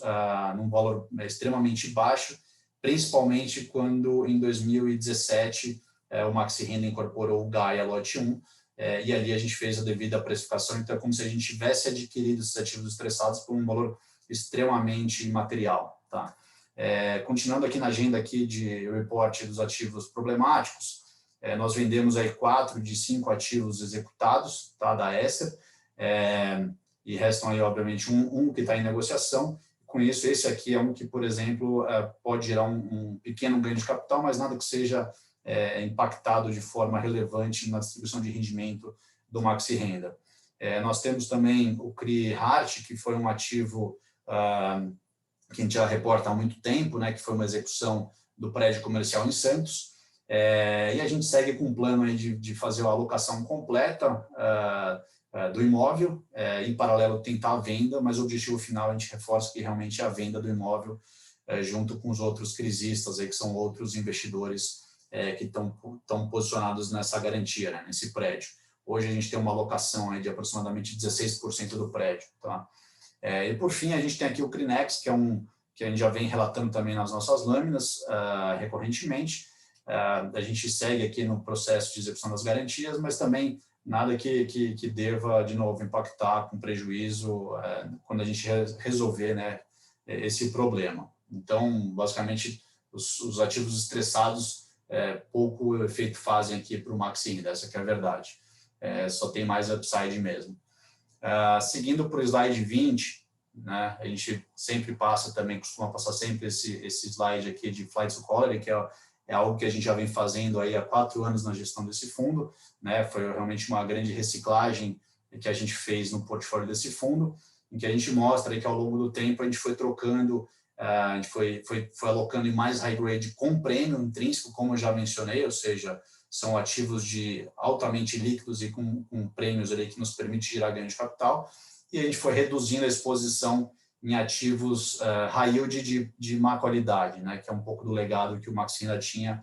num valor extremamente baixo, principalmente quando, em 2017, o Maxi Renda incorporou o Gaia Lote 1, e ali a gente fez a devida precificação, então é como se a gente tivesse adquirido esses ativos estressados por um valor extremamente imaterial. Tá? Continuando aqui na agenda aqui de report dos ativos problemáticos, nós vendemos aí 4 de 5 ativos executados, tá, da Esser, e restam aí, obviamente, um que está em negociação. Com isso, esse aqui é um que, por exemplo, pode gerar um pequeno ganho de capital, mas nada que seja impactado de forma relevante na distribuição de rendimento do Maxi Renda. Nós temos também o CRI Hart, que foi um ativo que a gente já reporta há muito tempo, né, que foi uma execução do prédio comercial em Santos, e a gente segue com um plano aí de fazer a alocação completa do imóvel, em paralelo tentar a venda, mas o objetivo final a gente reforça que realmente é a venda do imóvel junto com os outros crisistas, aí, que são outros investidores que estão posicionados nessa garantia, né, nesse prédio. Hoje a gente tem uma alocação aí de aproximadamente 16% do prédio. Tá? E por fim, a gente tem aqui o Crinex, que a gente já vem relatando também nas nossas lâminas recorrentemente. A gente segue aqui no processo de execução das garantias, mas também nada que deva, de novo, impactar com prejuízo quando a gente resolver, né, esse problema. Então, basicamente, os ativos estressados pouco efeito fazem aqui para o Maxi Renda, essa que é a verdade. Só tem mais upside mesmo. Seguindo para o slide 20, né, a gente sempre costuma passar sempre esse slide aqui de Flight to Quality, que é algo que a gente já vem fazendo aí há 4 anos na gestão desse fundo, né? Foi realmente uma grande reciclagem que a gente fez no portfólio desse fundo, em que a gente mostra aí que ao longo do tempo a gente foi trocando, a gente foi alocando em mais high grade com prêmio intrínseco, como eu já mencionei, ou seja, são ativos altamente líquidos e com prêmios ali que nos permite gerar ganho de capital, e a gente foi reduzindo a exposição em ativos high yield de má qualidade, né, que é um pouco do legado que o Maxi Renda tinha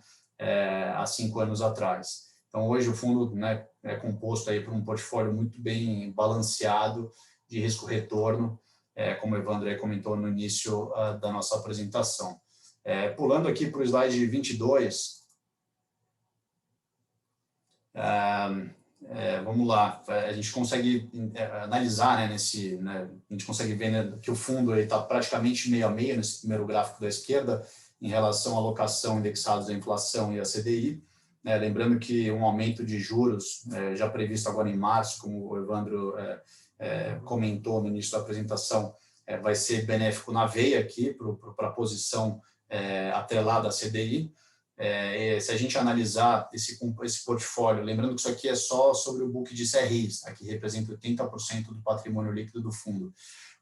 há 5 anos atrás. Então, hoje o fundo, né, é composto aí por um portfólio muito bem balanceado de risco-retorno, como o Evandro aí comentou no início da nossa apresentação. Pulando aqui para o slide 22, vamos lá, a gente consegue analisar, né, a gente consegue ver, né, que o fundo está praticamente meio a meio nesse primeiro gráfico da esquerda em relação à alocação indexados à inflação e à CDI, né, lembrando que um aumento de juros já previsto agora em março, como o Evandro comentou no início da apresentação, vai ser benéfico na veia aqui para a posição atrelada à CDI. Se a gente analisar esse portfólio, lembrando que isso aqui é só sobre o book de CRIs, tá, que representa 80% do patrimônio líquido do fundo.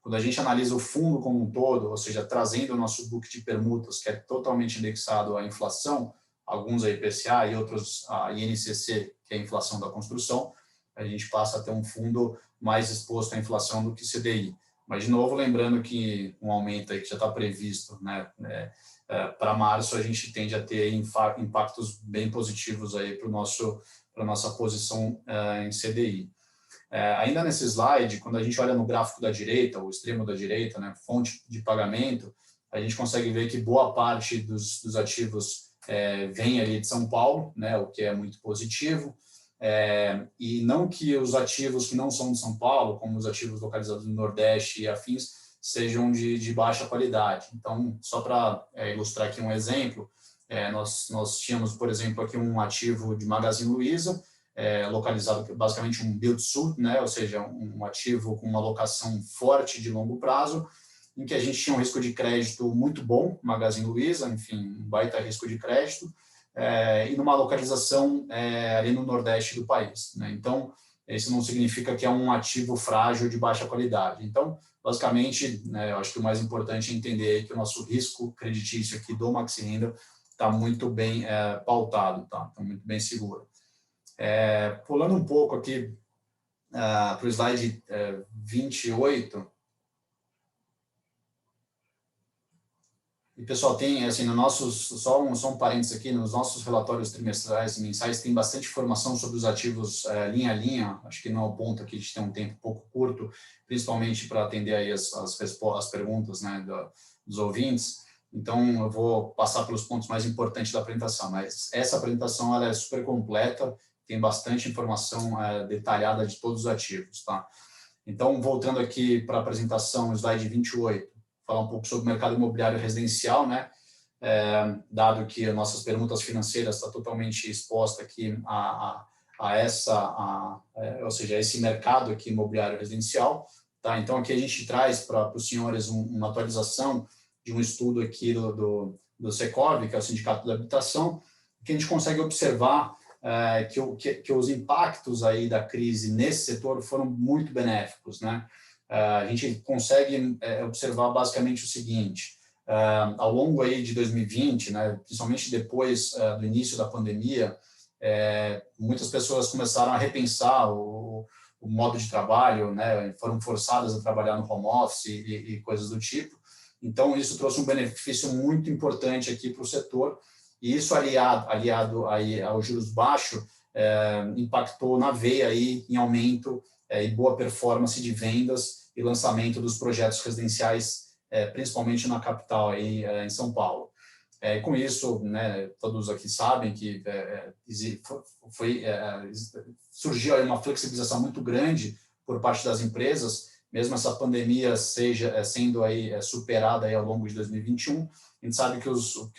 Quando a gente analisa o fundo como um todo, ou seja, trazendo o nosso book de permutas, que é totalmente indexado à inflação, alguns a IPCA e outros a INCC, que é a inflação da construção, a gente passa a ter um fundo mais exposto à inflação do que CDI. Mas, de novo, lembrando que um aumento aí que já está previsto, né, para março, a gente tende a ter impactos bem positivos para a nossa posição em CDI. Ainda nesse slide, quando a gente olha no gráfico da direita, o extremo da direita, né, fonte de pagamento, a gente consegue ver que boa parte dos ativos vem ali de São Paulo, né, o que é muito positivo. e não que os ativos que não são de São Paulo, como os ativos localizados no Nordeste e afins, sejam de baixa qualidade. Então, só para ilustrar aqui um exemplo, nós tínhamos, por exemplo, aqui um ativo de Magazine Luiza, localizado basicamente um build-to-suit, né? Ou seja, um ativo com uma locação forte de longo prazo, em que a gente tinha um risco de crédito muito bom, Magazine Luiza, enfim, um baita risco de crédito, e numa localização ali no Nordeste do país, né? Então, isso não significa que é um ativo frágil de baixa qualidade. Então, basicamente, né, eu acho que o mais importante é entender que o nosso risco creditício aqui do Maxi Renda está muito bem pautado, tá? Está muito bem seguro. Pulando um pouco aqui para o slide 28. E, pessoal, tem, assim, no nossos, só um parênteses aqui, nos nossos relatórios trimestrais e mensais tem bastante informação sobre os ativos linha a linha, acho que não é o ponto aqui de ter um tempo um pouco curto, principalmente para atender aí as perguntas, né, dos ouvintes. Então, eu vou passar pelos pontos mais importantes da apresentação, mas essa apresentação ela é super completa, tem bastante informação detalhada de todos os ativos, tá? Então, voltando aqui para a apresentação, slide 28, falar um pouco sobre o mercado imobiliário residencial, né? Dado que as nossas permutas financeiras está totalmente exposta aqui ou seja, esse mercado aqui imobiliário residencial, tá? Então, aqui a gente traz para os senhores uma atualização de um estudo aqui do Secov, que é o Sindicato da Habitação, que a gente consegue observar que os impactos aí da crise nesse setor foram muito benéficos, né? A gente consegue observar basicamente o seguinte: ao longo aí de 2020, né, principalmente depois do início da pandemia, muitas pessoas começaram a repensar o modo de trabalho, né, foram forçadas a trabalhar no home office e coisas do tipo. Então, isso trouxe um benefício muito importante aqui para o setor, e isso aliado aí aos juros baixos, impactou na veia aí em aumento e boa performance de vendas e lançamento dos projetos residenciais, principalmente na capital, aí, em São Paulo. Com isso, né, todos aqui sabem que surgiu aí uma flexibilização muito grande por parte das empresas, mesmo essa pandemia sendo aí superada aí ao longo de 2021, a gente sabe que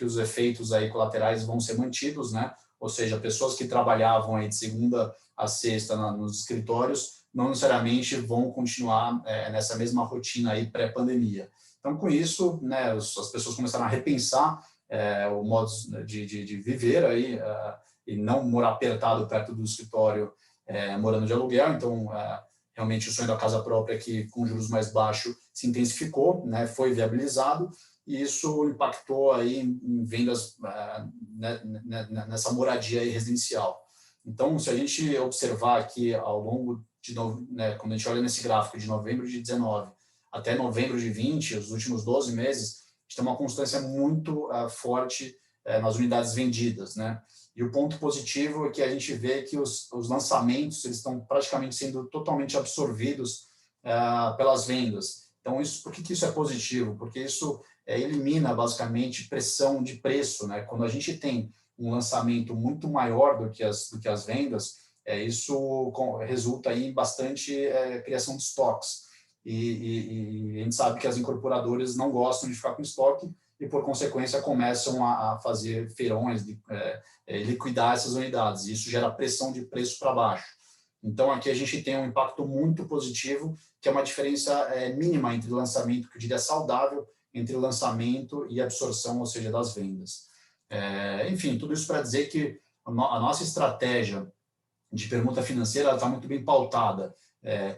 os efeitos aí colaterais vão ser mantidos, né? Ou seja, pessoas que trabalhavam aí de segunda a sexta nos escritórios não necessariamente vão continuar nessa mesma rotina aí pré-pandemia. Então, com isso, né, as pessoas começaram a repensar o modo de viver aí e não morar apertado perto do escritório, morando de aluguel. Então, realmente o sonho da casa própria aqui com juros mais baixos se intensificou, né, foi viabilizado, e isso impactou aí em vendas nessa moradia aí residencial. Então, se a gente observar aqui ao longo né, quando a gente olha nesse gráfico de novembro de 19 até novembro de 20, os últimos 12 meses, a gente tem uma constância muito forte nas unidades vendidas, né? E o ponto positivo é que a gente vê que os lançamentos eles estão praticamente sendo totalmente absorvidos pelas vendas. Então, por que isso é positivo? Porque isso elimina, basicamente, pressão de preço, né? Quando a gente tem um lançamento muito maior do que as vendas, isso resulta aí em bastante criação de estoques. E a gente sabe que as incorporadoras não gostam de ficar com estoque e, por consequência, começam a fazer feirões, liquidar essas unidades. E isso gera pressão de preço para baixo. Então, aqui a gente tem um impacto muito positivo, que é uma diferença mínima entre lançamento, que eu diria saudável, entre lançamento e absorção, ou seja, das vendas. Enfim, tudo isso para dizer que a nossa estratégia de permuta financeira está muito bem pautada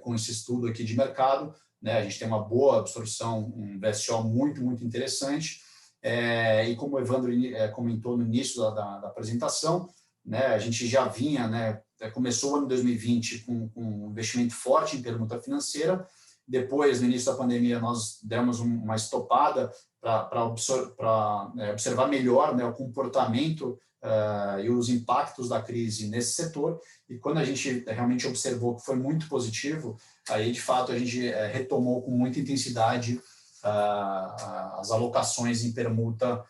com esse estudo aqui de mercado, né? A gente tem uma boa absorção, um VSO muito, muito interessante, e como o Evandro comentou no início da apresentação, né, a gente já vinha, né, começou o ano 2020 com um investimento forte em permuta financeira. Depois, no início da pandemia, nós demos uma estopada para observar melhor, né, o comportamento e os impactos da crise nesse setor. E quando a gente realmente observou que foi muito positivo, aí, de fato, a gente retomou com muita intensidade as alocações em permuta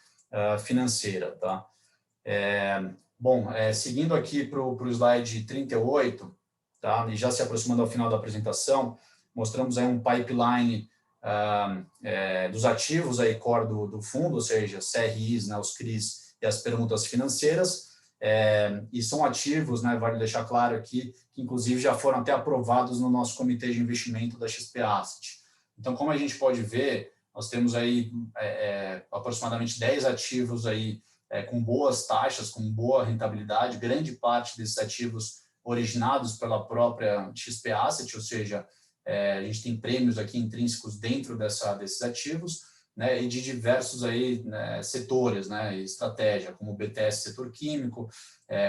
financeira, tá? Bom, seguindo aqui para o slide 38, tá? E já se aproximando ao final da apresentação, mostramos aí um pipeline dos ativos aí core do fundo, ou seja, CRIs, né, os CRIs e as permutas financeiras, e são ativos, né, vale deixar claro aqui, que inclusive já foram até aprovados no nosso comitê de investimento da XP Asset. Então, como a gente pode ver, nós temos aí aproximadamente 10 ativos aí com boas taxas, com boa rentabilidade, grande parte desses ativos originados pela própria XP Asset, ou seja, a gente tem prêmios aqui intrínsecos dentro desses ativos, né, e de diversos aí, né, setores, né, estratégia, como o BTS setor químico,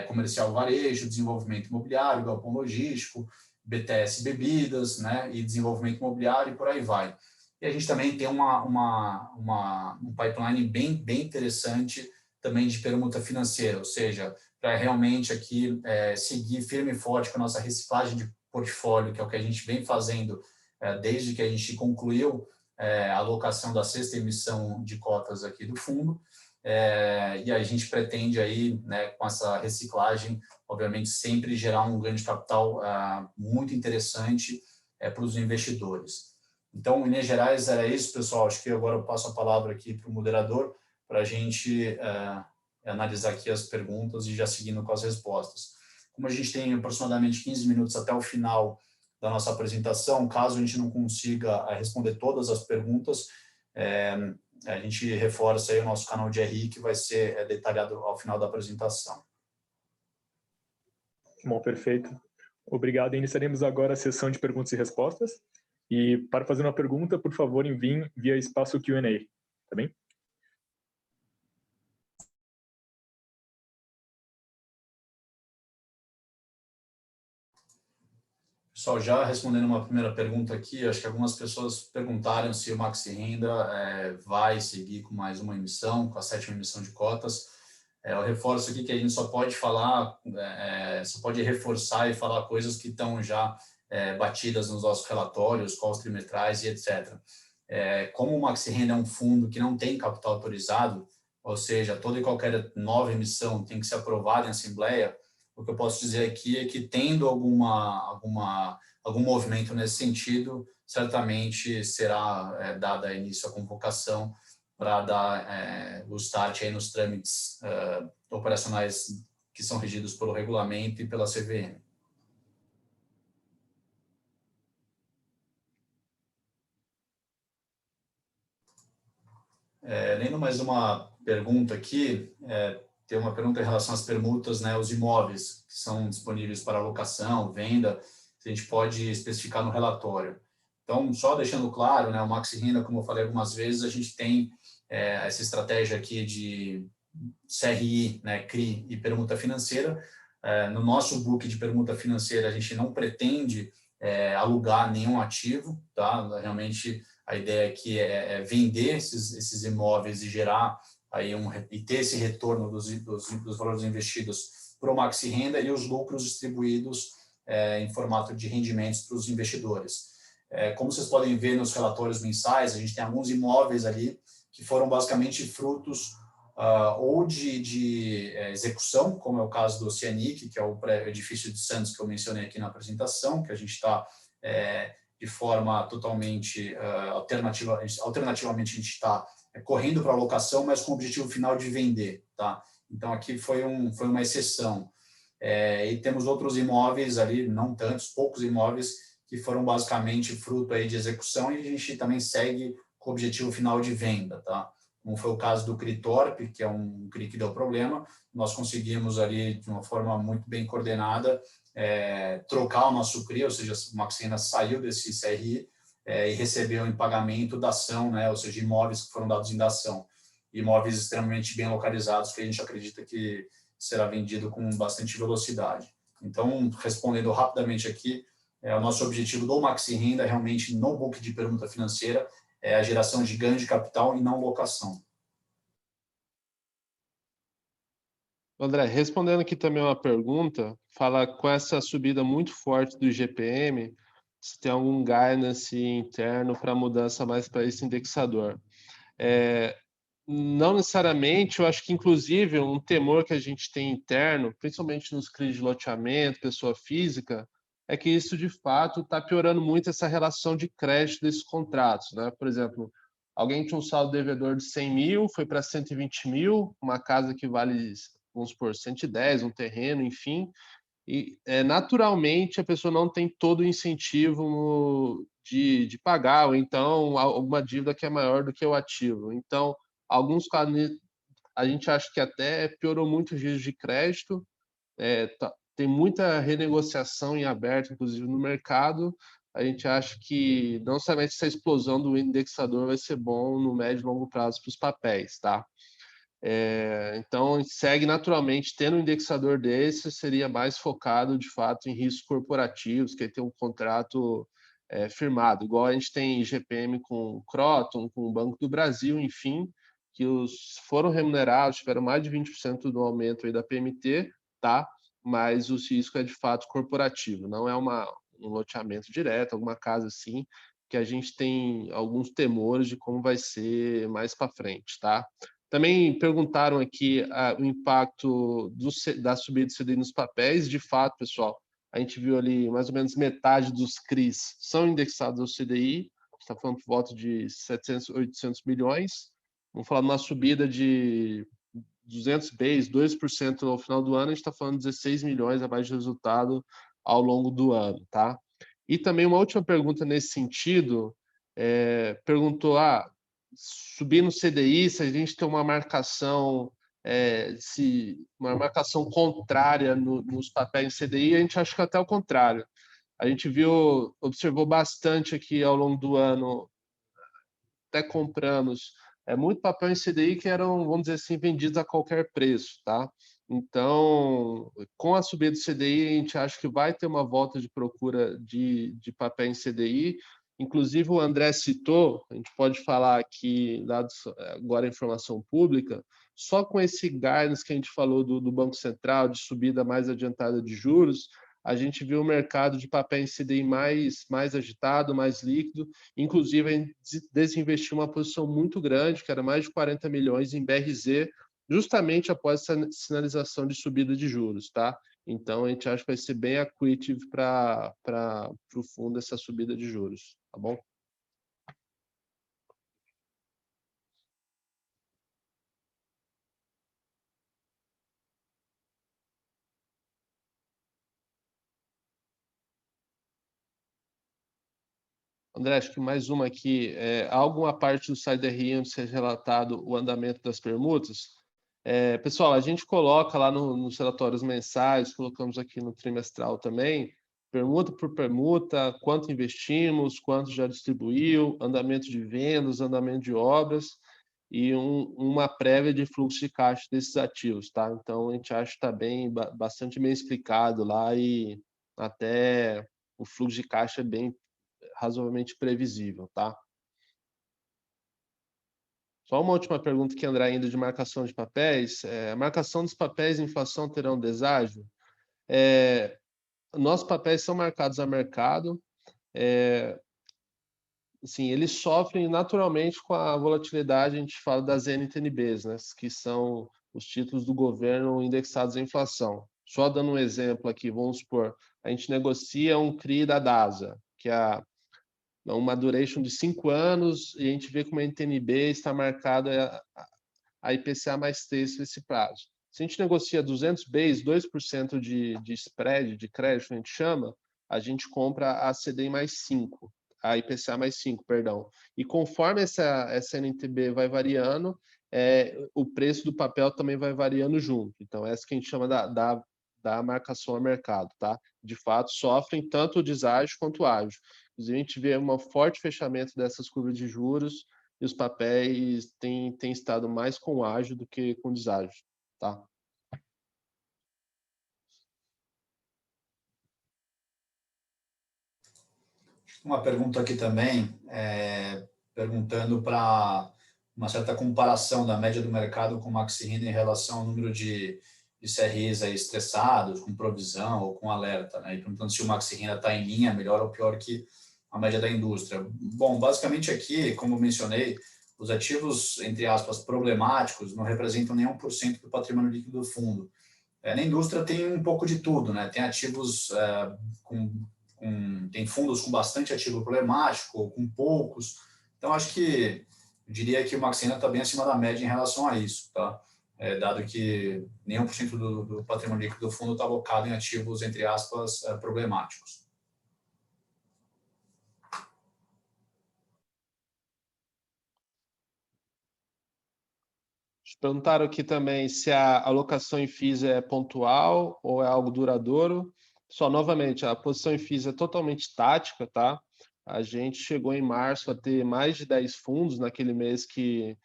comercial varejo, desenvolvimento imobiliário, galpão logístico, BTS bebidas, né, e desenvolvimento imobiliário e por aí vai. E a gente também tem um pipeline bem interessante também de permuta financeira, ou seja, para realmente aqui seguir firme e forte com a nossa reciclagem de portfólio, que é o que a gente vem fazendo desde que a gente concluiu a alocação da 6ª emissão de cotas aqui do fundo, e a gente pretende aí, né, com essa reciclagem, obviamente, sempre gerar um ganho de capital muito interessante para os investidores. Então, em linhas gerais, era isso, pessoal. Acho que agora eu passo a palavra aqui para o moderador, para a gente analisar aqui as perguntas e já seguindo com as respostas. Como a gente tem aproximadamente 15 minutos até o final da nossa apresentação, caso a gente não consiga responder todas as perguntas, a gente reforça aí o nosso canal de RI, que vai ser detalhado ao final da apresentação. Bom, perfeito. Obrigado. Iniciaremos agora a sessão de perguntas e respostas. E para fazer uma pergunta, por favor, enviem via espaço Q&A, tá bem? Pessoal, já respondendo uma primeira pergunta aqui, acho que algumas pessoas perguntaram se o Maxi Renda vai seguir com mais uma emissão, com a 7ª emissão de cotas. Eu reforço aqui que a gente só pode falar, só pode reforçar e falar coisas que estão já batidas nos nossos relatórios, calls trimestrais e etc. Como o Maxi Renda é um fundo que não tem capital autorizado, ou seja, toda e qualquer nova emissão tem que ser aprovada em assembleia, o que eu posso dizer aqui é que, tendo algum movimento nesse sentido, certamente será dada início à convocação para dar o start aí nos trâmites operacionais que são regidos pelo regulamento e pela CVM. Lendo mais uma pergunta aqui, tem uma pergunta em relação às permutas, né, os imóveis que são disponíveis para alocação, venda, se a gente pode especificar no relatório. Então, só deixando claro, né, o Maxi Renda, como eu falei algumas vezes, a gente tem essa estratégia aqui de CRI, né, CRI e permuta financeira. No nosso book de permuta financeira, a gente não pretende alugar nenhum ativo, tá? Realmente, a ideia aqui é vender esses imóveis e gerar aí e ter esse retorno dos valores investidos para o Maxi Renda e os lucros distribuídos em formato de rendimentos para os investidores. Como vocês podem ver nos relatórios mensais, a gente tem alguns imóveis ali que foram basicamente frutos ou de execução, como é o caso do Oceanic, que é o edifício de Santos que eu mencionei aqui na apresentação, que a gente está de forma totalmente alternativamente a gente está correndo para a locação, mas com o objetivo final de vender, tá? Então, aqui foi uma exceção. E temos outros imóveis ali, não tantos, poucos imóveis, que foram basicamente fruto aí de execução, e a gente também segue com o objetivo final de venda, tá? Como foi o caso do Critorp, que é um CRI que deu problema, nós conseguimos ali, de uma forma muito bem coordenada, trocar o nosso CRI, ou seja, o Maxi Renda saiu desse CRI, e recebeu em pagamento da ação, né, ou seja, imóveis que foram dados em dação, imóveis extremamente bem localizados, que a gente acredita que será vendido com bastante velocidade. Então, respondendo rapidamente aqui, o nosso objetivo do Maxi Renda, realmente, no book de permuta financeira, é a geração de ganho de capital e não locação. André, respondendo aqui também uma pergunta, fala com essa subida muito forte do IGPM, se tem algum guidance interno para mudança mais para esse indexador. Não necessariamente, eu acho que, inclusive, um temor que a gente tem interno, principalmente nos CRIs de loteamento, pessoa física, é que isso, de fato, está piorando muito essa relação de crédito desses contratos, né? Por exemplo, alguém tinha um saldo devedor de 100 mil, foi para 120 mil, uma casa que vale, vamos supor, 110, um terreno, enfim, e naturalmente a pessoa não tem todo o incentivo de pagar, ou então alguma dívida que é maior do que o ativo. Então, alguns casos a gente acha que até piorou muito os juros de crédito, tem muita renegociação em aberto, inclusive no mercado. A gente acha que não somente essa explosão do indexador vai ser bom no médio e longo prazo para os papéis, tá? Então, segue naturalmente, tendo um indexador desse, seria mais focado, de fato, em riscos corporativos, que tem um contrato firmado, igual a gente tem GPM com o Croton, com o Banco do Brasil, enfim, que foram remunerados, tiveram mais de 20% do aumento aí da PMT, tá? Mas o risco é, de fato, corporativo, não é um loteamento direto, alguma casa assim, que a gente tem alguns temores de como vai ser mais para frente, tá? Também perguntaram aqui o impacto da subida do CDI nos papéis. De fato, pessoal, a gente viu ali mais ou menos metade dos CRIs são indexados ao CDI, está falando por volta de 700, 800 milhões. Vamos falar de uma subida de 200 base, 2% no final do ano, a gente está falando de 16 milhões a mais de resultado ao longo do ano, tá? E também uma última pergunta nesse sentido, perguntou, subir no CDI, se a gente tem uma marcação, uma marcação contrária nos papéis CDI, a gente acha que até o contrário. A gente observou bastante aqui ao longo do ano, até compramos muito papel em CDI que eram, vamos dizer assim, vendidos a qualquer preço, tá? Então, com a subida do CDI, a gente acha que vai ter uma volta de procura de papel em CDI. Inclusive, o André citou, a gente pode falar aqui, dados agora a informação pública, só com esse guidance que a gente falou do Banco Central, de subida mais adiantada de juros, a gente viu o mercado de papel em CDI mais agitado, mais líquido. Inclusive, a gente desinvestiu uma posição muito grande, que era mais de 40 milhões em BRZ, justamente após essa sinalização de subida de juros, tá? Então, a gente acha que vai ser bem accretive para o fundo essa subida de juros, tá bom? André, acho que mais uma aqui. Há alguma parte do SideRI onde seja relatado o andamento das permutas? Pessoal, a gente coloca lá nos relatórios mensais, colocamos aqui no trimestral também, permuta por permuta, quanto investimos, quanto já distribuiu, andamento de vendas, andamento de obras e uma prévia de fluxo de caixa desses ativos, tá? Então, a gente acha que está bastante bem explicado lá e até o fluxo de caixa é bem razoavelmente previsível, tá? Só uma última pergunta que André ainda de marcação de papéis. A marcação dos papéis e inflação terão deságio? Nossos papéis são marcados a mercado. Assim, eles sofrem naturalmente com a volatilidade, a gente fala das NTNBs, né, que são os títulos do governo indexados à inflação. Só dando um exemplo aqui, vamos supor, a gente negocia um CRI da DASA, que é uma duration de 5 anos, e a gente vê como a NTNB está marcada a IPCA mais 3 nesse prazo. Se a gente negocia 200 base, 2% de spread, de crédito, a gente chama, a gente compra a CDI mais 5, a IPCA mais 5, perdão. E conforme essa NTB vai variando, o preço do papel também vai variando junto. Então, essa que a gente chama da marcação a mercado, tá? De fato, sofrem tanto o deságio quanto o ágio. Inclusive, a gente vê um forte fechamento dessas curvas de juros e os papéis têm estado mais com ágio do que com deságio, tá? Uma pergunta aqui também, perguntando para uma certa comparação da média do mercado com o Maxi Renda em relação ao número de CRIs aí estressados, com provisão ou com alerta, né? E perguntando se o Maxi Renda está em linha, melhor ou pior que a média da indústria. Bom, basicamente aqui, como eu mencionei, os ativos, entre aspas, problemáticos não representam nem 1% do patrimônio líquido do fundo. Na indústria tem um pouco de tudo, né? Tem ativos tem fundos com bastante ativo problemático, com poucos. Então, acho que eu diria que o Max Renda está bem acima da média em relação a isso, tá? Dado que nem 1% do patrimônio líquido do fundo está alocado em ativos, entre aspas, problemáticos. Perguntaram aqui também se a alocação em FIIs é pontual ou é algo duradouro. Só novamente, a posição em FIIs é totalmente tática, tá? A gente chegou em março a ter mais de 10 fundos naquele mês que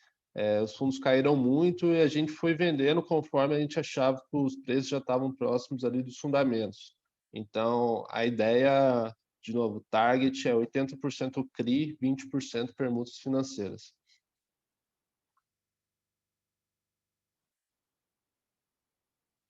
os fundos caíram muito e a gente foi vendendo conforme a gente achava que os preços já estavam próximos ali dos fundamentos. Então, a ideia, de novo, target é 80% CRI, 20% permutas financeiras.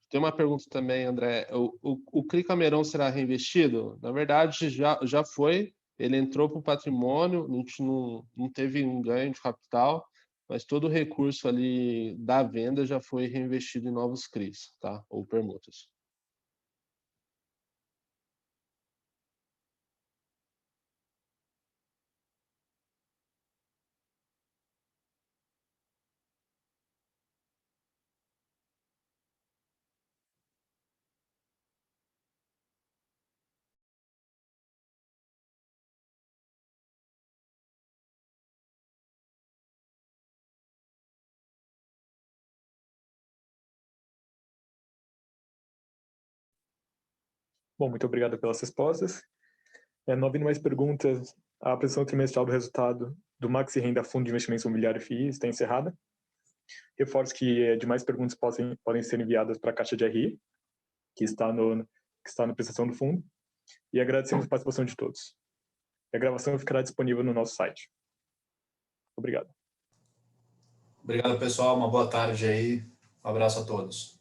Tem uma pergunta também, André. O CRI Cameirão será reinvestido? Na verdade, já foi. Ele entrou para o patrimônio, a gente não teve um ganho de capital, mas todo o recurso ali da venda já foi reinvestido em novos CRIs, tá? Ou permutas. Bom, muito obrigado pelas respostas. Não havendo mais perguntas, a apresentação trimestral do resultado do Maxi Renda Fundo de Investimentos Imobiliário FII está encerrada. Reforço que demais perguntas podem ser enviadas para a caixa de RI, que está na prestação do fundo, e agradecemos a participação de todos. A gravação ficará disponível no nosso site. Obrigado. Obrigado, pessoal. Uma boa tarde aí. Um abraço a todos.